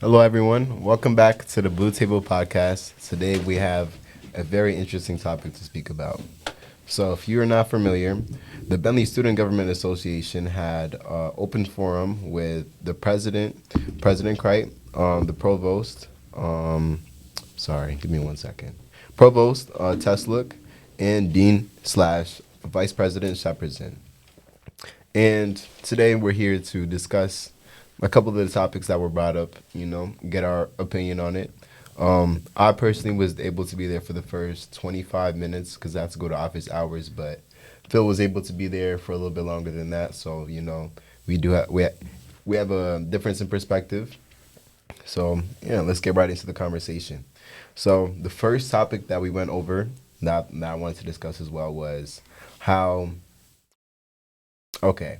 Hello, everyone. Welcome back to the Blue Table Podcast. Today we have a very interesting topic to speak about. So, if you are not familiar, the Bentley Student Government Association had an open forum with the president, President Chrite, the provost. Sorry, give me 1 second. Provost Tesluk, and Dean slash Vice President Shepardson. And today we're here to discuss a couple of the topics that were brought up, get our opinion on it. I personally was able to be there for the first 25 minutes because I had to go to office hours, but Phil was able to be there for a little bit longer than that. So, we do have we have a difference in perspective. So, yeah, let's get right into the conversation. So, the first topic that we went over that I wanted to discuss as well was how okay,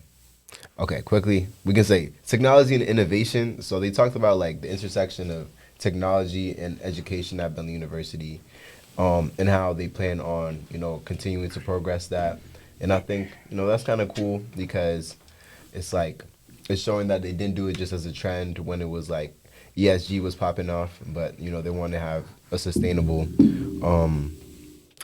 Okay, quickly, we can say technology and innovation. So they talked about like the intersection of technology and education at Bentley University, and how they plan on, continuing to progress that. And I think, that's kind of cool because it's like it's showing that they didn't do it just as a trend when it was like ESG was popping off, but they want to have a sustainable um,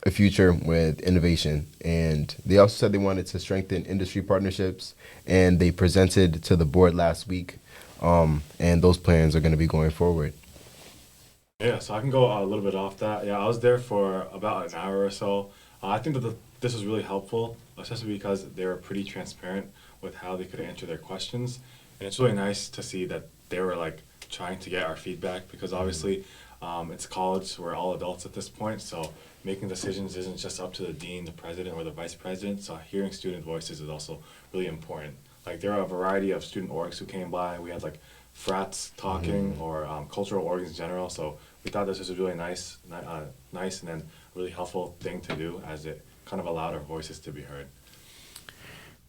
a future with innovation. And they also said they wanted to strengthen industry partnerships, and they presented to the board last week. And those plans are going to be going forward. Yeah, so I can go a little bit off that. Yeah, I was there for about an hour or so. I think that this was really helpful, especially because they were pretty transparent with how they could answer their questions. And it's really nice to see that they were like trying to get our feedback because obviously it's college, we're all adults at this point. So making decisions isn't just up to the dean, the president, or the vice president. So hearing student voices is also really important. Like there are a variety of student orgs who came by. We had like frats talking or cultural orgs in general. So we thought this was a really nice and then really helpful thing to do as it kind of allowed our voices to be heard.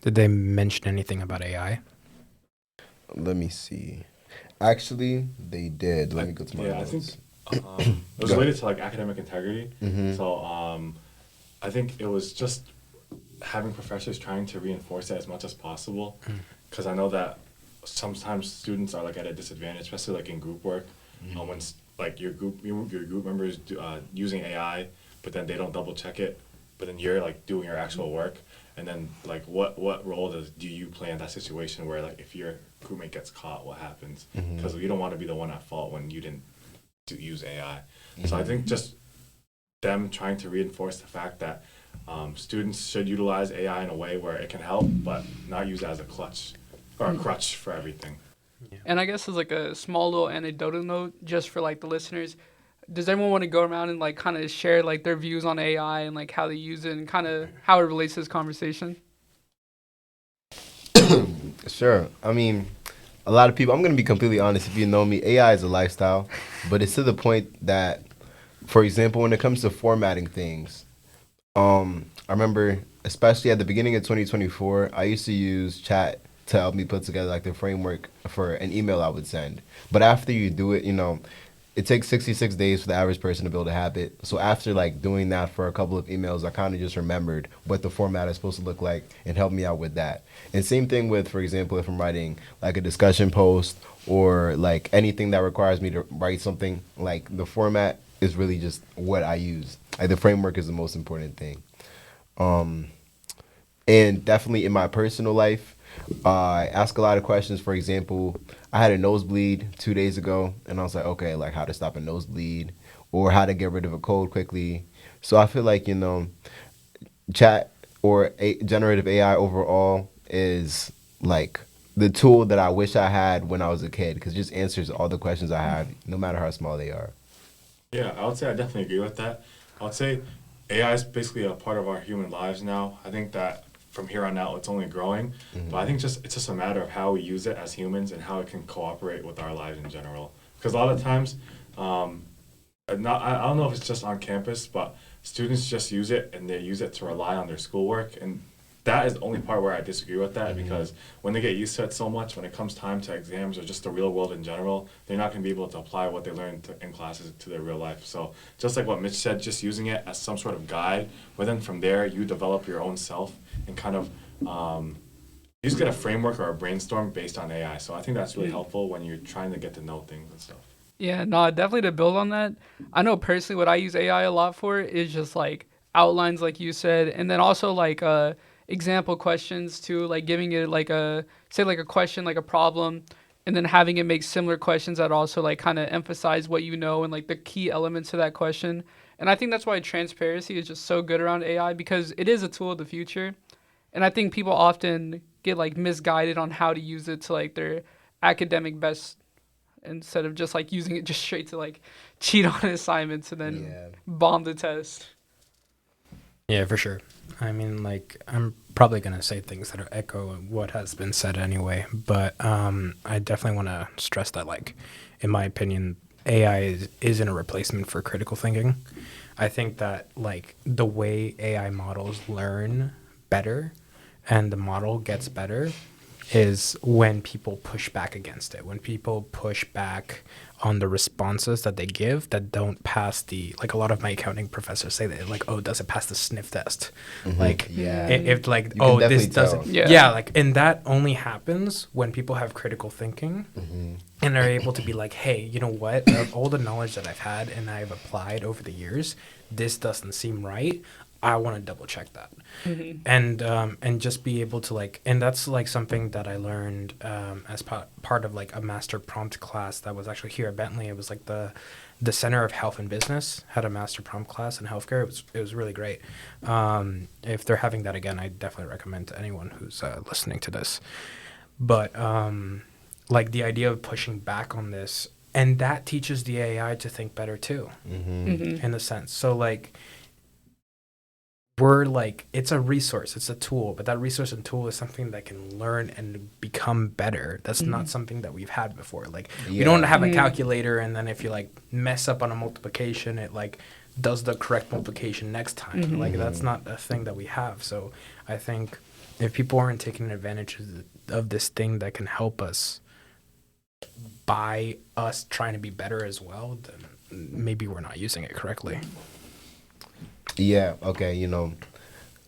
Did they mention anything about AI? Let me see. Actually, they did. Let me go to my I think notes. it was Go ahead. related to like academic integrity. So I think it was just having professors trying to reinforce it as much as possible, because I know that sometimes students are like at a disadvantage, especially like in group work, when like your group members using AI, but then they don't double check it, but then you're like doing your actual work, and then like what role do you play in that situation where like if your groupmate gets caught, what happens? Because you don't want to be the one at fault when you didn't use AI. So I think just them trying to reinforce the fact that students should utilize AI in a way where it can help, but not use it as a clutch or a crutch for everything. And I guess as like a small little anecdotal note, just for like the listeners, does everyone want to go around and like kind of share like their views on AI and like how they use it and kind of how it relates to this conversation? Sure. I mean, a lot of people, I'm going to be completely honest. If you know me, AI is a lifestyle, but it's to the point that, for example, when it comes to formatting things, I remember, especially at the beginning of 2024, I used to use chat to help me put together like the framework for an email I would send. But after you do it, it takes 66 days for the average person to build a habit. So after like doing that for a couple of emails, I kind of just remembered what the format is supposed to look like and helped me out with that. And same thing with, for example, if I'm writing like a discussion post or like anything that requires me to write something, like the format is really just what I use. Like the framework is the most important thing. Um, and definitely in my personal life, I ask a lot of questions. For example, I had a nosebleed 2 days ago, and I was like, okay, like how to stop a nosebleed or how to get rid of a cold quickly. So I feel like, chat or generative AI overall is like the tool that I wish I had when I was a kid because it just answers all the questions I have, no matter how small they are. Yeah, I would say I definitely agree with that. I would say AI is basically a part of our human lives now. I think that from here on out, it's only growing. But I think it's just a matter of how we use it as humans and how it can cooperate with our lives in general. Because a lot of times, I don't know if it's just on campus, but students just use it and they use it to rely on their schoolwork. And that is the only part where I disagree with that because when they get used to it so much, when it comes time to exams or just the real world in general, they're not going to be able to apply what they learned in classes to their real life. So just like what Mitch said, just using it as some sort of guide, but then from there you develop your own self and kind of you just get a framework or a brainstorm based on AI. So I think that's really helpful when you're trying to get to know things and stuff. Yeah, no, definitely to build on that. I know personally what I use AI a lot for is just like outlines, like you said, and then also like example questions too, like giving it like a say like a question, like a problem, and then having it make similar questions that also like kind of emphasize what you know and like the key elements to that question. And I think that's why transparency is just so good around AI because it is a tool of the future. And I think people often get like misguided on how to use it to like their academic best instead of just like using it just straight to like cheat on assignments and then Yeah. bomb the test. Yeah, for sure. I mean, like, I'm probably going to say things that are echo what has been said anyway, but I definitely want to stress that, like, in my opinion, AI isn't a replacement for critical thinking. I think that, like, the way AI models learn better and the model gets better is when people push back against it, when people push back on the responses that they give that don't pass the, like a lot of my accounting professors say that, like, oh, does it pass the sniff test? Like, Yeah. if like, You can oh, this definitely doesn't, tell. Yeah. yeah, like, and that only happens when people have critical thinking and are able to be like, hey, you know what, of all the knowledge that I've had and I've applied over the years, this doesn't seem right. I want to double check that, and just be able to like, and that's like something that I learned as part of like a master prompt class that was actually here at Bentley. It was like the Center of Health and Business had a master prompt class in healthcare. It was really great. If they're having that again, I definitely recommend to anyone who's listening to this. But like the idea of pushing back on this, and that teaches the AI to think better too, in a sense. So like, we're like, it's a resource, it's a tool, but that resource and tool is something that can learn and become better. That's not something that we've had before. Like, we don't have a calculator, and then if you like mess up on a multiplication, it like does the correct multiplication next time. Like, that's not a thing that we have. So I think if people aren't taking advantage of this thing that can help us by us trying to be better as well, then maybe we're not using it correctly. Yeah, okay,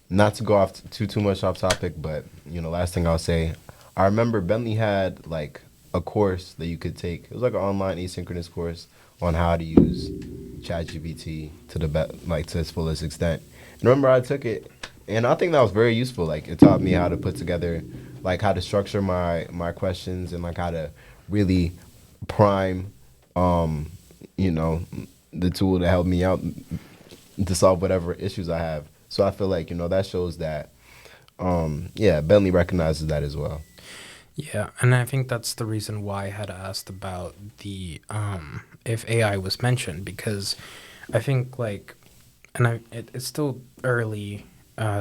not to go off too much off topic, but, last thing I'll say, I remember Bentley had, like, a course that you could take. It was like an online asynchronous course on how to use ChatGPT to its fullest extent. And remember, I took it, and I think that was very useful. Like, it taught me how to put together, like, how to structure my questions and, like, how to really prime, the tool to help me out to solve whatever issues I have. So I feel like, that shows that, Bentley recognizes that as well. Yeah, and I think that's the reason why I had asked about the if AI was mentioned, because I think like, and it's still early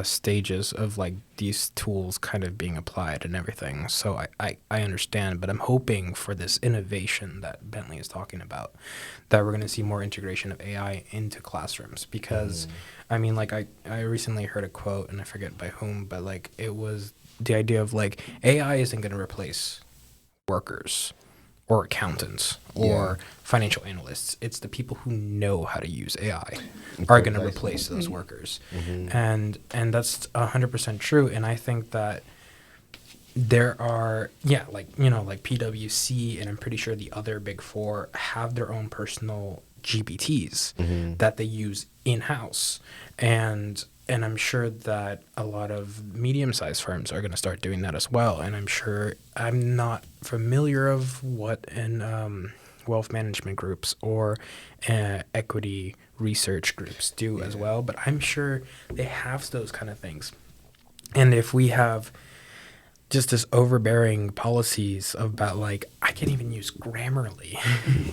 stages of like these tools kind of being applied and everything. So I understand, but I'm hoping for this innovation that Bentley is talking about, that we're going to see more integration of AI into classrooms. Because I mean, like I recently heard a quote, and I forget by whom, but like it was the idea of like AI isn't going to replace workers or accountants or financial analysts. It's the people who know how to use AI are going to replace those workers. And that's 100% true. And I think that there are, like PwC, and I'm pretty sure the other big four have their own personal GPTs that they use in-house. And I'm sure that a lot of medium-sized firms are going to start doing that as well. And I'm sure I'm not familiar of what in wealth management groups or equity research groups do as well. But I'm sure they have those kind of things. And if we have just this overbearing policies about like, I can't even use Grammarly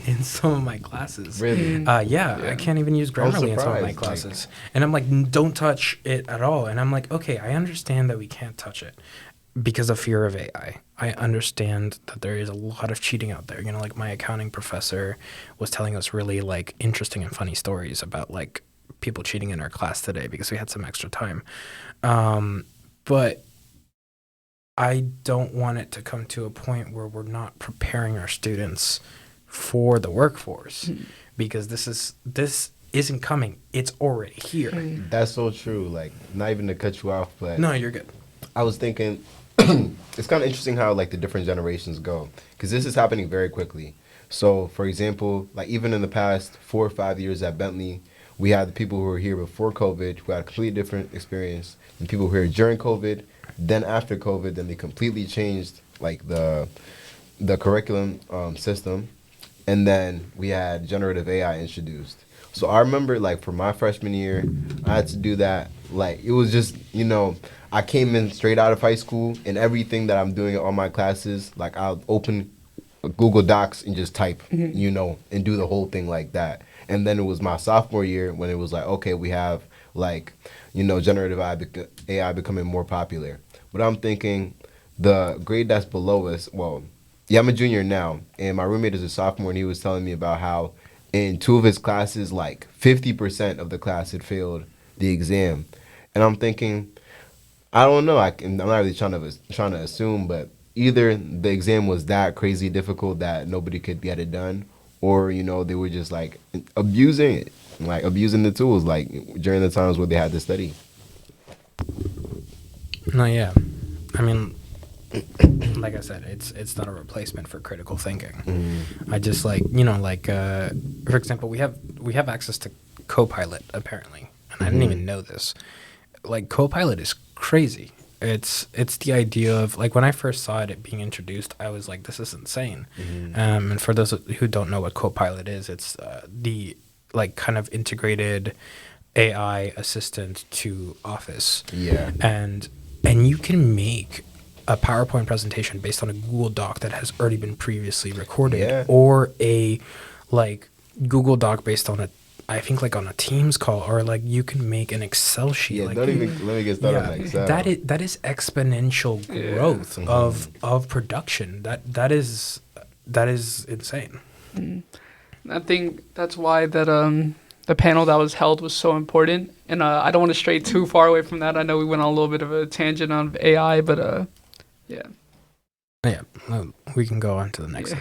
in some of my classes. Really? I can't even use Grammarly in some of my classes. And I'm like, don't touch it at all. And I'm like, okay, I understand that we can't touch it because of fear of AI. I understand that there is a lot of cheating out there. Like my accounting professor was telling us really like interesting and funny stories about like people cheating in our class today because we had some extra time. But I don't want it to come to a point where we're not preparing our students for the workforce, because this isn't coming. It's already here. That's so true. Like, not even to cut you off, but No, you're good. I was thinking, it's kind of interesting how like the different generations go, because this is happening very quickly. So, for example, like even in the past 4 or 5 years at Bentley, we had the people who were here before COVID who had a completely different experience, and people who were here during COVID. Then after COVID, then they completely changed like the curriculum system, and then we had generative AI introduced. So I remember like for my freshman year, I had to do that. Like it was just, I came in straight out of high school, and everything that I'm doing in all my classes, like I'll open Google Docs and just type, and do the whole thing like that. And then it was my sophomore year when it was like, okay, we have like, generative AI becoming more popular. But I'm thinking the grade that's below us, well, yeah, I'm a junior now, and my roommate is a sophomore, and he was telling me about how in 2 of his classes, like 50% of the class had failed the exam. And I'm thinking, I don't know. I'm not really trying to assume, but either the exam was that crazy difficult that nobody could get it done, or they were just like abusing it, like abusing the tools, like during the times where they had to study. No, yeah. I mean, like I said, it's not a replacement for critical thinking. I just for example, we have access to Copilot apparently, and I didn't even know this. Like Copilot is crazy. It's the idea of like when I first saw it being introduced, I was like, this is insane. And for those who don't know what Copilot is, it's the like kind of integrated AI assistant to Office. Yeah. And you can make a PowerPoint presentation based on a Google Doc that has already been previously recorded, or a like Google Doc based on I think like on a Teams call, or like you can make an Excel sheet. Yeah, like, don't even let me get started on Excel. That is exponential growth of production. That is insane. I think that's why that the panel that was held was so important. And I don't want to stray too far away from that. I know we went on a little bit of a tangent on AI, but yeah. Yeah, we can go on to the next.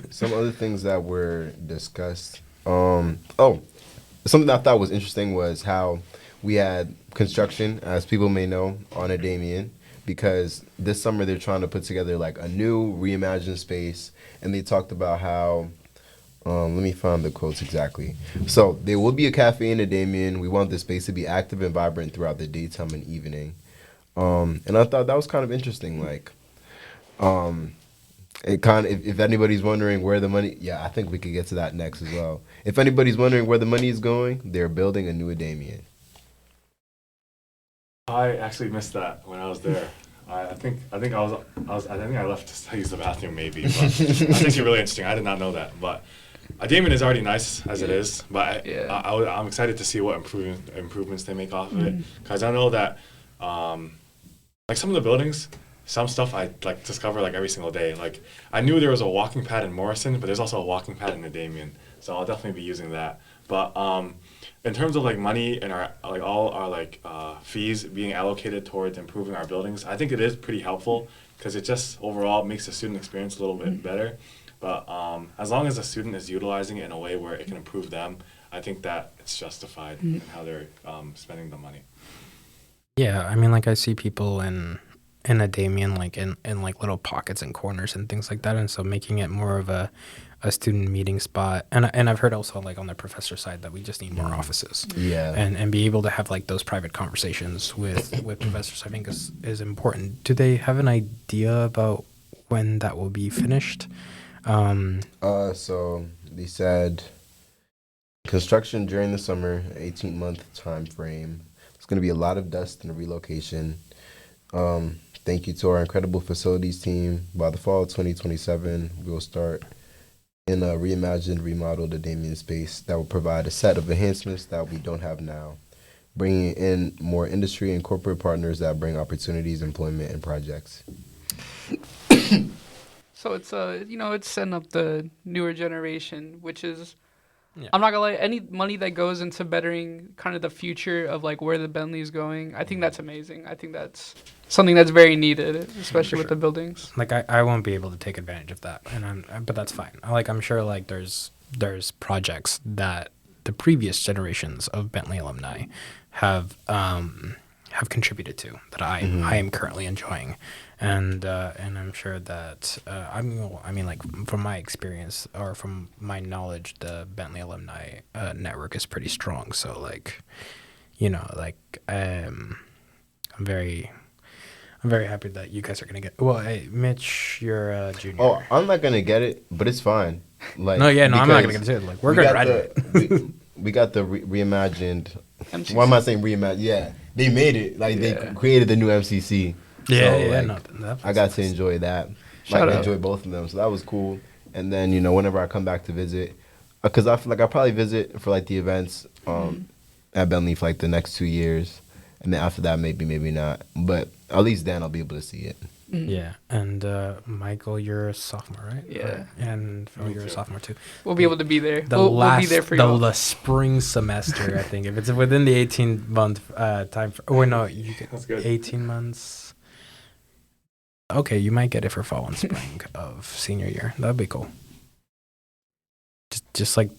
Some other things that were discussed. Something I thought was interesting was how we had construction, as people may know, on Adamian, because this summer they're trying to put together like a new reimagined space, and they talked about how. Let me find the quotes exactly. So there will be a cafe in Adamian. We want the space to be active and vibrant throughout the daytime and evening. And I thought that was kind of interesting. Like, it kind of, if anybody's wondering where the money, I think we could get to that next as well. If anybody's wondering where the money is going, they're building a new Adamian. I actually missed that when I was there. I think I left to use the bathroom maybe. But I think it's really interesting. I did not know that, but. Damon is already nice as it is, but I'm excited to see what improvements they make off of it, because I know that like some of the buildings, some stuff I like discover like every single day. Like I knew there was a walking pad in Morrison, but there's also a walking pad in Adamian, so I'll definitely be using that. But in terms of like money and our like all our like fees being allocated towards improving our buildings, I think it is pretty helpful because it just overall makes the student experience a little bit better. But as long as the student is utilizing it in a way where it can improve them, I think that it's justified in how they're spending the money. Yeah, I mean, like I see people in Adamian, like in like little pockets and corners and things like that, and so making it more of a student meeting spot. And I've heard also like on the professor side that we just need more offices. Yeah. And be able to have like those private conversations with professors, I think is important. Do they have an idea about when that will be finished? So they said construction during the summer, 18-month time frame. It's going to be a lot of dust and relocation. Thank you to our incredible facilities team. By the fall of 2027, we'll start in a reimagined, remodeled Adamian space that will provide a set of enhancements that we don't have now, bringing in more industry and corporate partners that bring opportunities, employment, and projects. So it's it's setting up the newer generation, which is, I'm not gonna lie, any money that goes into bettering kind of the future of like where the Bentley is going, I think that's amazing. I think that's something that's very needed, especially with the buildings. Like I won't be able to take advantage of that, but that's fine. I'm sure like there's projects that the previous generations of Bentley alumni have have contributed to that I am currently enjoying, and I'm sure that I mean like from my experience or from my knowledge, the Bentley alumni network is pretty strong. So like, you know, like I'm very happy that you guys are gonna get. Well, hey, Mitch, you're a junior. Oh, I'm not gonna get it, but it's fine. Like, no, yeah, no, I'm not gonna because get it. Like, we're gonna graduate. We got the reimagined. MCC. Why am I saying reimagined? Yeah, they made it. Like they created the new MCC. Yeah, So, yeah, like, no, I got to enjoy that. Shout Like out. enjoy both of them. So that was cool. And then whenever I come back to visit, because I feel like I'll probably visit for like the events at Bentley for like the next 2 years, and then after that maybe not. But at least then I'll be able to see it. Yeah, and Michael, you're a sophomore, right? Yeah. And Phil, you're a sophomore too. We'll be able to be there. The We'll be there for y'all. the spring semester, I think. If it's within the 18-month time. No, you get That's good. 18 months. Okay, you might get it for fall and spring of senior year. That'd be cool. Just like,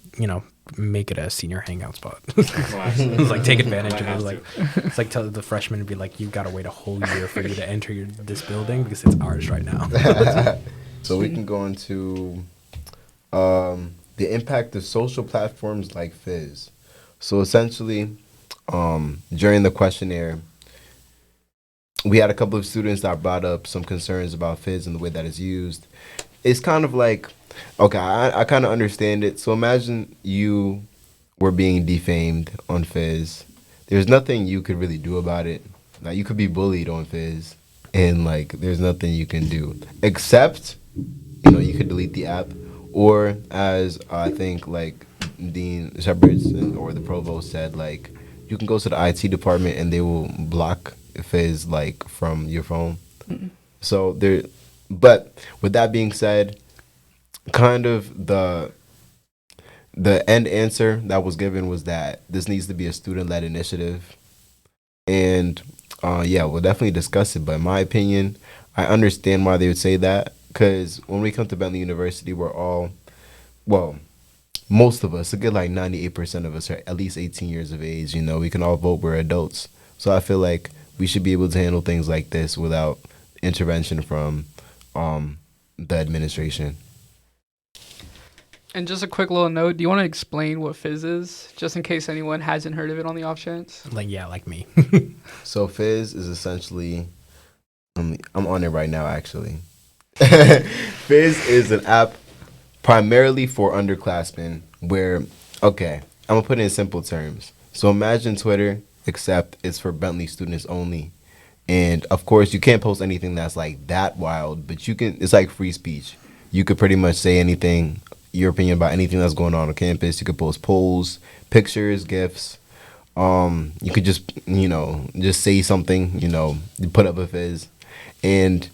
make it a senior hangout spot. It's like take advantage of it. Like it's like tell the freshmen to be like, you gotta wait a whole year for you to enter this building because it's ours right now. So we can go into the impact of social platforms like Fizz. So essentially, during the questionnaire, we had a couple of students that brought up some concerns about Fizz and the way that it's used. It's kind of like, okay, I kind of understand it. So imagine you were being defamed on Fizz. There's nothing you could really do about it. Like, you could be bullied on Fizz, and like, there's nothing you can do except, you could delete the app, or as I think like Dean Shepardson or the provost said, like, you can go to the IT department and they will block Fizz like from your phone. So there, but with that being said, kind of the end answer that was given was that this needs to be a student-led initiative, and we'll definitely discuss it. But in my opinion, I understand why they would say that, because when we come to Bentley University, we're all, well, most of us, a good like 98% of us are at least 18 years of age. We can all vote. We're adults, so I feel like we should be able to handle things like this without intervention from the administration. And just a quick little note, do you want to explain what Fizz is, just in case anyone hasn't heard of it on the off chance? like me. So Fizz is essentially, I'm on it right now actually. Fizz is an app primarily for underclassmen where, okay, I'm gonna put it in simple terms. So imagine Twitter, except it's for Bentley students only. And of course you can't post anything that's like that wild, but it's like free speech. You could pretty much say anything, your opinion about anything that's going on campus. You could post polls, pictures, GIFs. You could just say something, you put up a Fizz, and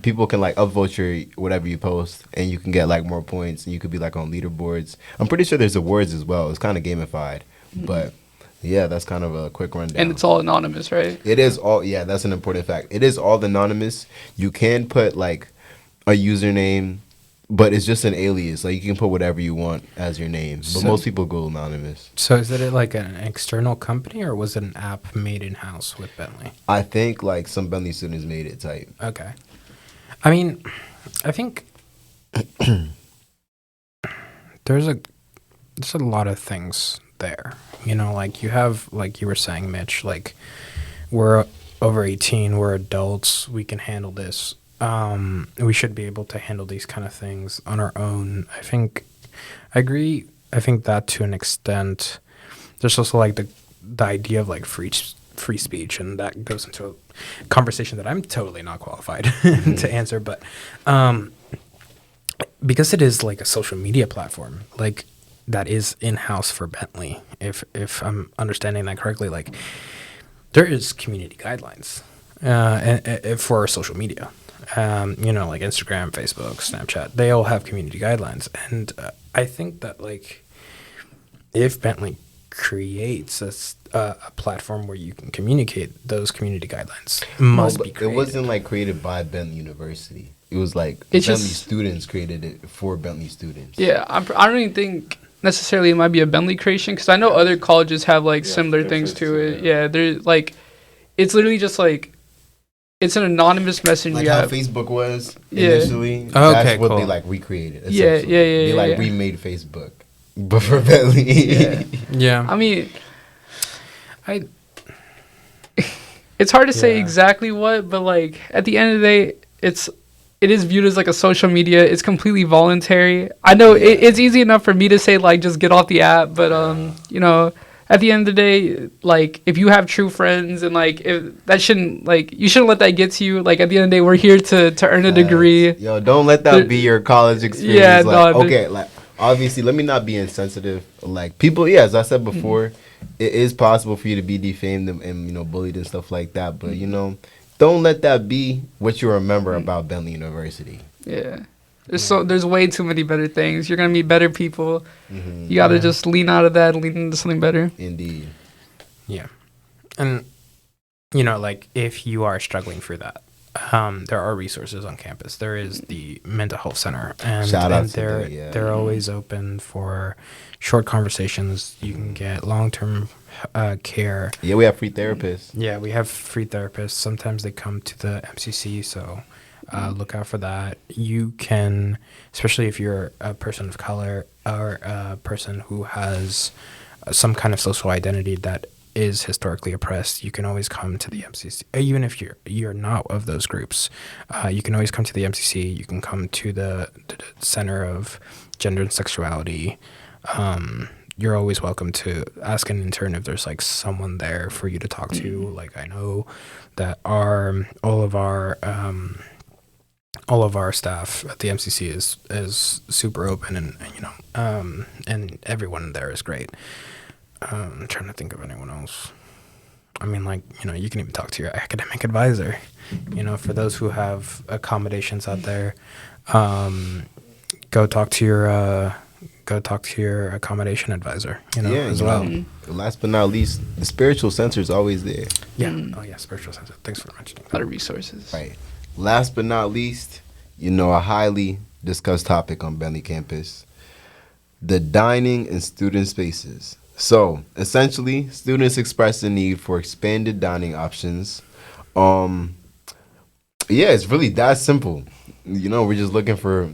people can like upvote your whatever you post, and you can get like more points, and you could be like on leaderboards. I'm pretty sure there's awards as well. It's kind of gamified, but yeah, that's kind of a quick rundown. And it's all anonymous, right? It is all, yeah, that's an important fact. It is all anonymous. You can put like a username, but it's just an alias. Like, you can put whatever you want as your name, but most people go anonymous. So is it like an external company, or was it an app made in-house with Bentley? I think like some Bentley students made it type. Okay. I mean, I think there's a lot of things there. Like you have, like you were saying, Mitch, like we're over 18, we're adults, we can handle this. We should be able to handle these kind of things on our own. I agree. I think that to an extent, there's also like the idea of like free speech, and that goes into a conversation that I'm totally not qualified to answer. But because it is like a social media platform, like that is in-house for Bentley, if I'm understanding that correctly, like there is community guidelines and for social media. Like Instagram, Facebook, Snapchat, they all have community guidelines. And I think that, like, if Bentley creates a platform where you can communicate, those community guidelines must be created. It wasn't, like, created by Bentley University. It was, like, It's Bentley just, students created it for Bentley students. Yeah, I don't even think necessarily it might be a Bentley creation, because I know other colleges have, like, similar things to it. Yeah, they're, like, it's literally just like it's an anonymous messaging Like how app. Facebook was Yeah. initially. Oh, okay, That's what cool. they like recreated. Yeah, essentially. yeah, yeah, They like yeah. remade Facebook, but for Bentley. Yeah. Yeah. I mean, I it's hard to say Yeah. exactly what, but like at the end of the day, it is viewed as like a social media. It's completely voluntary. I know it's easy enough for me to say like just get off the app, but you know, at the end of the day, like if you have true friends and like if that shouldn't like you shouldn't let that get to you. Like at the end of the day, we're here to earn a degree. Yo, don't let that There- be your college experience. Yeah, like, no, okay, like obviously, let me not be insensitive. Like people, yeah, as I said before, it is possible for you to be defamed and you know bullied and stuff like that. But you know, don't let that be what you remember about Bentley University. Yeah. There's way too many better things. You're gonna meet better people. Mhm. You gotta Yeah. just lean out of that and lean into something better. Indeed. Yeah. And, you know, like, if you are struggling through that, there are resources on campus. There is the mental health center, and, Shout out and to they're that, yeah. they're always open for short conversations. You can get long-term care. Yeah, we have free therapists. Yeah, we have free therapists. Sometimes they come to the MCC, so look out for that. You can, especially if you're a person of color or a person who has some kind of social identity that is historically oppressed, you can always come to the MCC. Even if you're not of those groups, you can always come to the MCC. You can come to the Center of Gender and Sexuality. You're always welcome to ask an intern if there's like someone there for you to talk to. Like I know that all of our staff at the MCC is super open and you know and everyone there is great. I'm trying to think of anyone else. I mean, like, you know, you can even talk to your academic advisor. You know, for those who have accommodations out there, go talk to your accommodation advisor. You know, as you well. know, last but not least, the spiritual center is always there. Yeah. Oh yeah, spiritual center. Thanks for mentioning A that. lot of resources. Right. Last but not least, you know, a highly discussed topic on Bentley campus, the dining and student spaces. So, essentially, students express the need for expanded dining options. Yeah, it's really that simple. You know, we're just looking for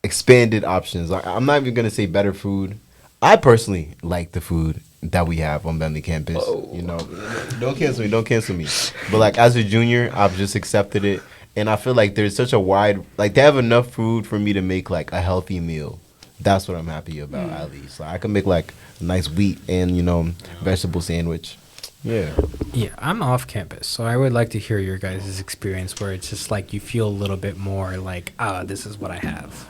expanded options. I'm not even going to say better food. I personally like the food that we have on Bentley campus. You know, don't cancel me. But like as a junior, I've just accepted it. And I feel like there's such a wide, like they have enough food for me to make like a healthy meal. That's what I'm happy about at least. Like, I can make like a nice wheat and, you know, vegetable sandwich. Yeah. Yeah, I'm off campus, so I would like to hear your guys' experience where it's just like you feel a little bit more like, this is what I have.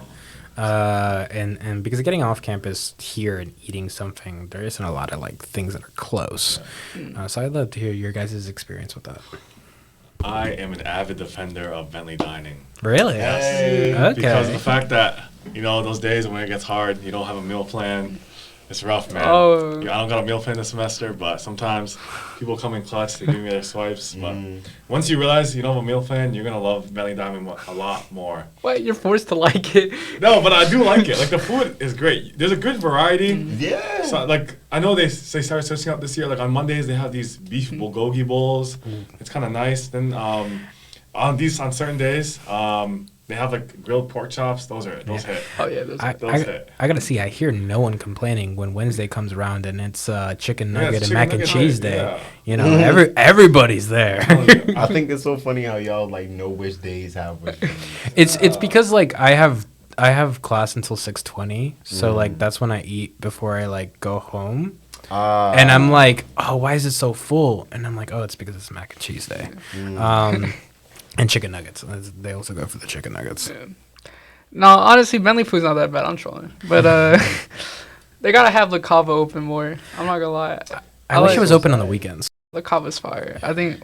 And because getting off campus here and eating something, there isn't a lot of like things that are close. So I'd love to hear your guys' experience with that. I am an avid defender of Bentley dining. Really? Yes. Okay. Because of the fact that, you know, those days when it gets hard, you don't have a meal plan. It's rough, man. Oh. Yeah, I don't got a meal plan this semester, but sometimes people come in clutch, they give me their swipes. But once you realize you don't have a meal plan, you're going to love Bentley Diamond a lot more. What? You're forced to like it. No, but I do like it. Like, the food is great. There's a good variety. Yeah. So, like, I know they started switching up this year. Like, on Mondays, they have these beef bulgogi bowls. It's kind of nice. Then on certain days, they have, like, grilled pork chops. Those hit. Oh yeah, those I gotta see. I hear no one complaining when Wednesday comes around and it's chicken Yeah, nugget it's and mac chicken and nugget cheese night, day. yeah. You know, everybody's there. I think it's so funny how y'all like know which days have which days. It's because like I have class until 6:20, so like that's when I eat before I like go home. And I'm like, oh, why is it so full? And I'm like, oh, it's because it's mac and cheese day. And chicken nuggets. They also go for the chicken nuggets. Yeah. No, honestly, Bentley food's not that bad. I'm trolling, but they gotta have the Cava open more. I'm not gonna lie. I wish like it was open on the weekends. the Cava's fire. I think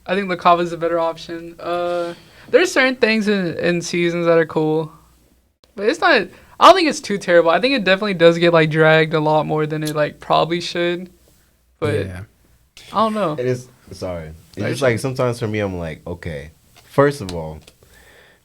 the Cava's a better option. There's certain things in seasons that are cool, but it's not. I don't think it's too terrible. I think it definitely does get like dragged a lot more than it like probably should. But yeah. I don't know. It is sorry. It's just like sometimes for me I'm like, okay, first of all,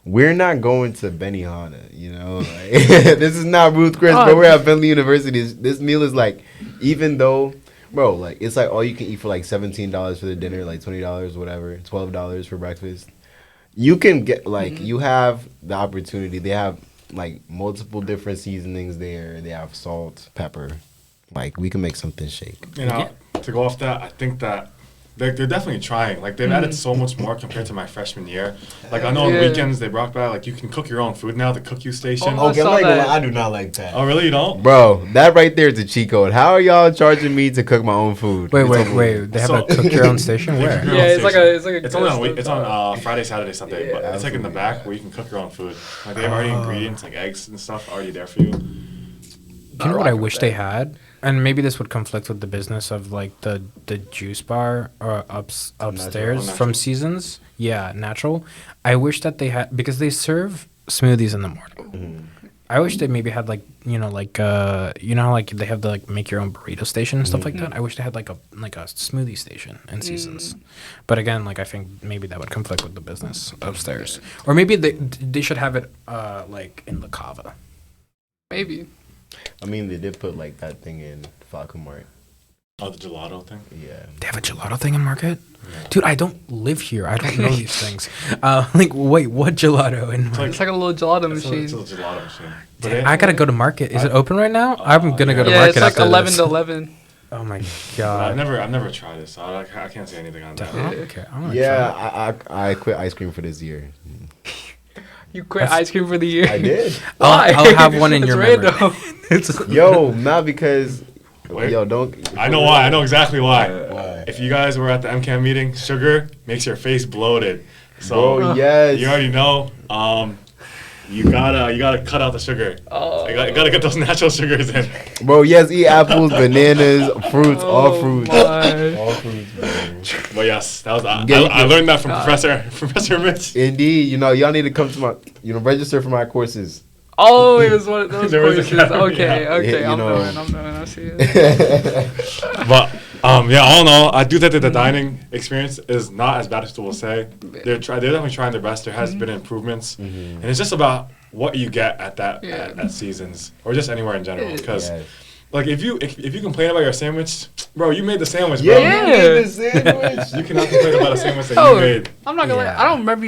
we're not going to Benihana, you know? Like, this is not Ruth Chris, but we're at Bentley University. This meal is like, even though Bro, like it's like all you can eat for like $17 for the dinner, like $20, whatever, $12 for breakfast. You can get like you have the opportunity. They have like multiple different seasonings there. They have salt, pepper. Like we can make something shake. You know, to go off that, I think that they're definitely trying. Like they've added so much more compared to my freshman year. Like I know on weekends they brought back like you can cook your own food now. The Cook You station. Oh, Okay, saw I'm not gonna that. lie, I do not like that. Oh really? You don't? Bro, that right there is a cheat code. How are y'all charging me to cook my own food? Wait, It's wait, over wait. with. They have So- a cook your own station? Where? Your Yeah, own it's like station. a It's only on it's on Friday, Saturday, Sunday, but it's like in the back where you can cook your own food. Like they have already ingredients like eggs and stuff already there for you. You know what I wish they had? And maybe this would conflict with the business of like the juice bar or upstairs Natural. from Seasons. Yeah, natural. I wish that they had, because they serve smoothies in the morning. I wish they maybe had like, you know how like they have the like make your own burrito station and stuff like that. I wish they had like a smoothie station in Seasons. But again, like I think maybe that would conflict with the business upstairs. Or maybe they should have it like in the Cava. Maybe. I mean, they did put like that thing in Falcon Mart. Oh, the gelato thing. Yeah. They have a gelato thing in Market? Dude, I don't live here. I don't know these things. Like, wait, what gelato in Market? It's like a little gelato It's machine. a gelato machine. But I gotta go to Market. Is it open right now? I'm gonna go to Yeah, Market it's like after 11 this. to 11. Oh my I've god. never tried it, so I can't say anything on that. Okay, I'm gonna Yeah, I quit ice cream for this year. You quit ice cream for the year. I did. try it. I'll have one in It's your memory. random. Yo, not because. Wait. Yo, don't. I know why. I know exactly why. Why? If you guys were at the MCAM meeting, sugar makes your face bloated. So Bro, yes. you already know. You gotta cut out the sugar. Oh. You gotta get those natural sugars in. Bro, yes, eat apples, bananas, fruits, all fruits. my. All fruits, bro. But yes, that was Get- I learned that from Professor Mich. Indeed, y'all need to come to my, register for my courses. Oh, it was one of those There was a courses. category, Okay, yeah. okay. You I'm know. knowing. I see it. But yeah, all in all, I do think that the dining experience is not as bad as people say. They're definitely trying their best. There has been improvements, and it's just about what you get at that at Seasons or just anywhere in general. Because Yes. like if you complain about your sandwich, bro, you made the sandwich, bro. Yeah, you made the sandwich. You cannot complain about a sandwich that Oh, you made. I'm not gonna Yeah. lie. I don't remember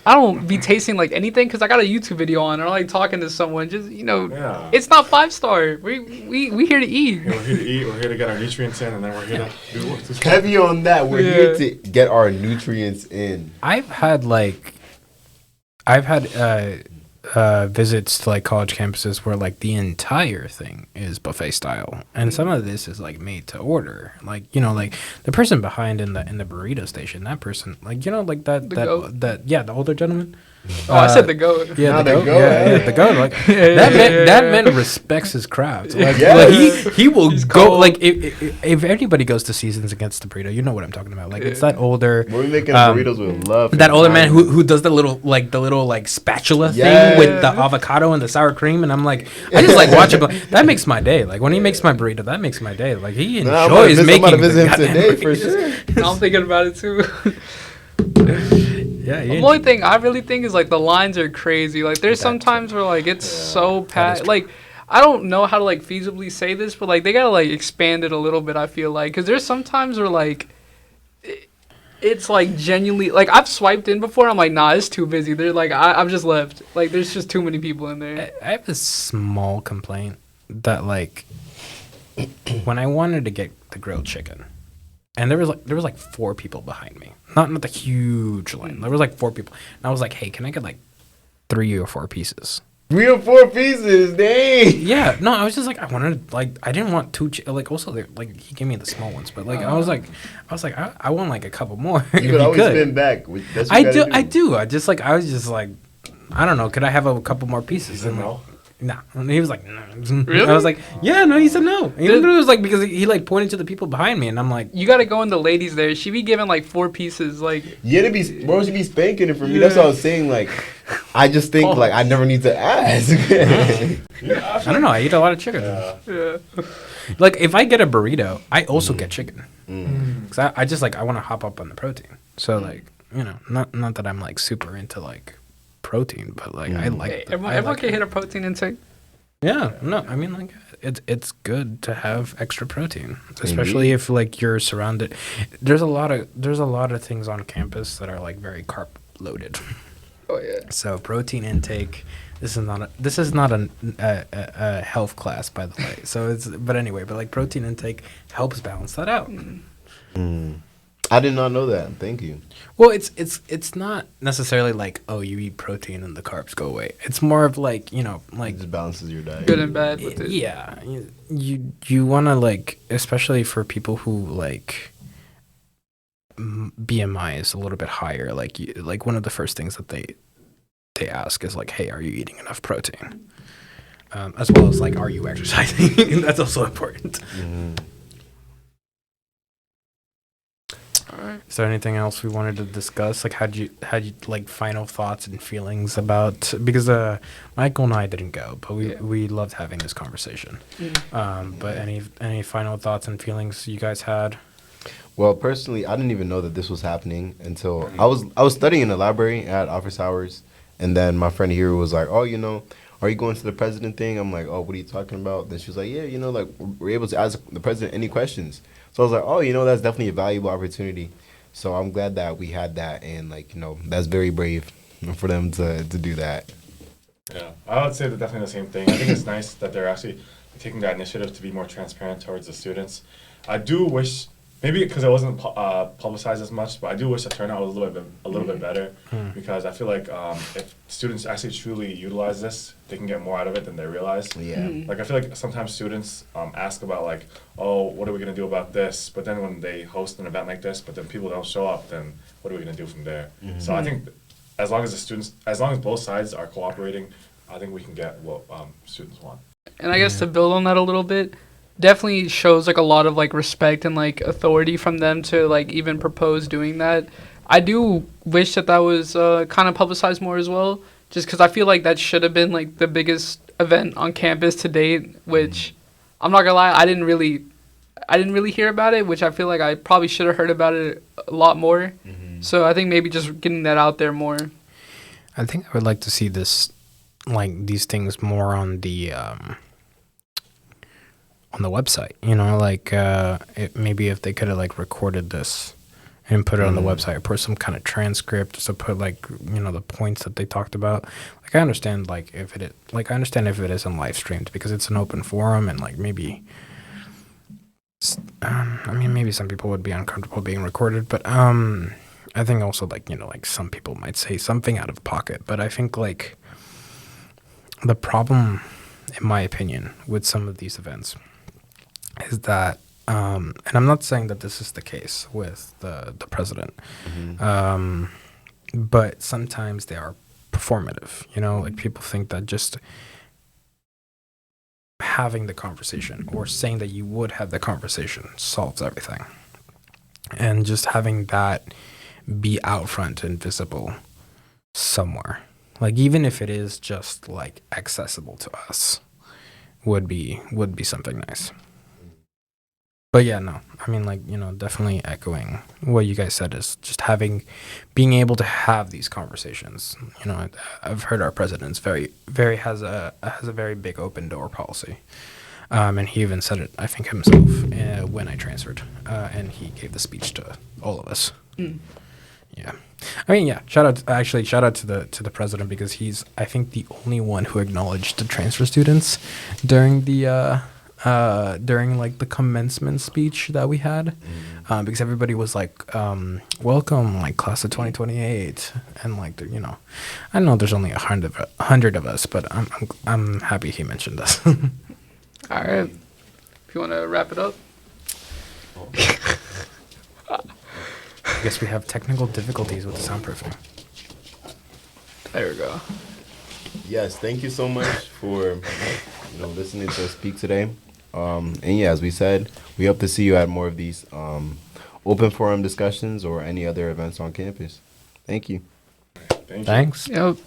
I don't be tasting like anything because I got a YouTube video on or like talking to someone. Just Yeah. it's not 5-star. We here to eat. We're here to eat. We're here to get our nutrients in, and then we're here to do what. Heavy on that. We're here Yeah. to get our nutrients in. I've had visits to like college campuses where like the entire thing is buffet style, and some of this is like made to order. Like like the person behind in the burrito station, that person, like like The goat? the older gentleman. Oh, I said the goat. Yeah, Not the the goat. goat, Yeah, yeah. the goat. Like Yeah, that yeah. man respects his craft. Like, Yes. like he will He's go. cold. Like if anybody goes to Seasons against the burrito, you know what I'm talking about. Like it's that older. We're making Um, burritos with love. That and older man kindness. who does the little spatula Yes. thing with the avocado and the sour cream, and I'm like, I just like watching. That makes my day. Like when he makes my burrito, that makes my day. Like he Nah, I'm about enjoys to making. I'm about to visit the him goddamn today for burritos. sure. I'm thinking about it too. Yeah, The only thing I really think is like the lines are crazy. Like there's some times where like it's so packed. Like I don't know how to like feasibly say this, but like they gotta like expand it a little bit. I feel like because there's some times where like it's like genuinely like I've swiped in before. I'm like, nah, it's too busy. They're like I'm just left. Like there's just too many people in there. I have a small complaint that like when I wanted to get the grilled chicken, and there was like 4 people behind me, not the huge line. There was like 4 people, and I was like, hey, can I get like 3 or 4 pieces? 3 or 4 pieces, dang. Yeah, no, I was just like, I wanted like I didn't want 2 like also like he gave me the small ones, but like I was like I want like a couple more. if You could always spin back. That's what I you do. gotta I do. I was just like, I don't know. Could I have a couple more pieces? said And, like, no? Nah. And he was like, no. Really? I was like, yeah, no. He said no. Even though it was like because he like pointed to the people behind me, and I'm like, You gotta go in the ladies there. She be giving like 4 pieces. Like Yeah, bro, she be spanking it for me. That's what I was saying. Like, I just think like I never need to ask. I don't know. I eat a lot of chicken. yeah. Like if I get a burrito, I also get chicken. Cause I just like I want to hop up on the protein. So like not that I'm like super into like protein, but like I like. Hey, everyone can hit a protein intake. Yeah, no, I mean like it's good to have extra protein, especially if like you're surrounded. There's a lot of things on campus that are like very carb loaded. Oh yeah. So protein intake. This is not a health class, by the way. So but like protein intake helps balance that out. I did not know that. Thank you. Well, it's not necessarily like, oh, you eat protein and the carbs go away. It's more of like, It like just balances your diet. Good and bad with it. yeah, you want to like, especially for people who like BMI is a little bit higher. Like one of the first things that they ask is like, hey, are you eating enough protein? As well as like, are you exercising? That's also important. All right. Is there anything else we wanted to discuss? Like, had you like final thoughts and feelings about, because Michael and I didn't go, but we loved having this conversation. But any final thoughts and feelings you guys had? Well, personally, I didn't even know that this was happening until I was studying in the library at office hours, and then my friend here was like, "Oh, are you going to the president thing?" I'm like, "Oh, what are you talking about?" Then she was like, "Yeah, like we're able to ask the president any questions." So I was like, "Oh, that's definitely a valuable opportunity." So I'm glad that we had that, and like that's very brave for them to do that. Yeah, I would say that definitely the same thing. I think it's nice that they're actually taking that initiative to be more transparent towards the students. I do wish, maybe because it wasn't publicized as much, but I do wish the turnout was a little bit better, because I feel like if students actually truly utilize this, they can get more out of it than they realize. Yeah. Like I feel like sometimes students ask about like, oh, what are we gonna do about this? But then when they host an event like this, but then people don't show up, then what are we gonna do from there? So I think as long as both sides are cooperating, I think we can get what students want. And I guess to build on that a little bit, definitely shows like a lot of like respect and like authority from them to like even propose doing that. I do wish that was kind of publicized more as well, just because I feel like that should have been like the biggest event on campus to date, which I'm not gonna lie, I didn't really hear about it, which I feel like I probably should have heard about it a lot more. So I think maybe just getting that out there more. I think I would like to see this, like these things more on the website, maybe if they could have like recorded this and put it on the website, or put some kind of transcript, so put like the points that they talked about. Like I understand if it isn't live streamed because it's an open forum, and like maybe maybe some people would be uncomfortable being recorded, but I think also like some people might say something out of pocket. But I think like the problem, in my opinion, with some of these events is that, and I'm not saying that this is the case with the president, but sometimes they are performative. Like people think that just having the conversation or saying that you would have the conversation solves everything. And just having that be out front and visible somewhere, like even if it is just like accessible to us, would be something nice. But yeah, no, definitely echoing what you guys said, is just being able to have these conversations. I've heard our president's has a very big open door policy, and he even said it, I think, himself when I transferred, and he gave the speech to all of us. Yeah, shout out to the president, because he's, I think, the only one who acknowledged the transfer students during the like the commencement speech that we had, because everybody was like, welcome, like class of 2028, and like I know there's only 100 of us, but I'm happy he mentioned us. All right, if you want to wrap it up. I guess we have technical difficulties with the soundproofing. There we go. Yes, thank you so much for listening to us speak today. And yeah, as we said, we hope to see you at more of these open forum discussions or any other events on campus. Thank you. Thank you. Thanks. Yep.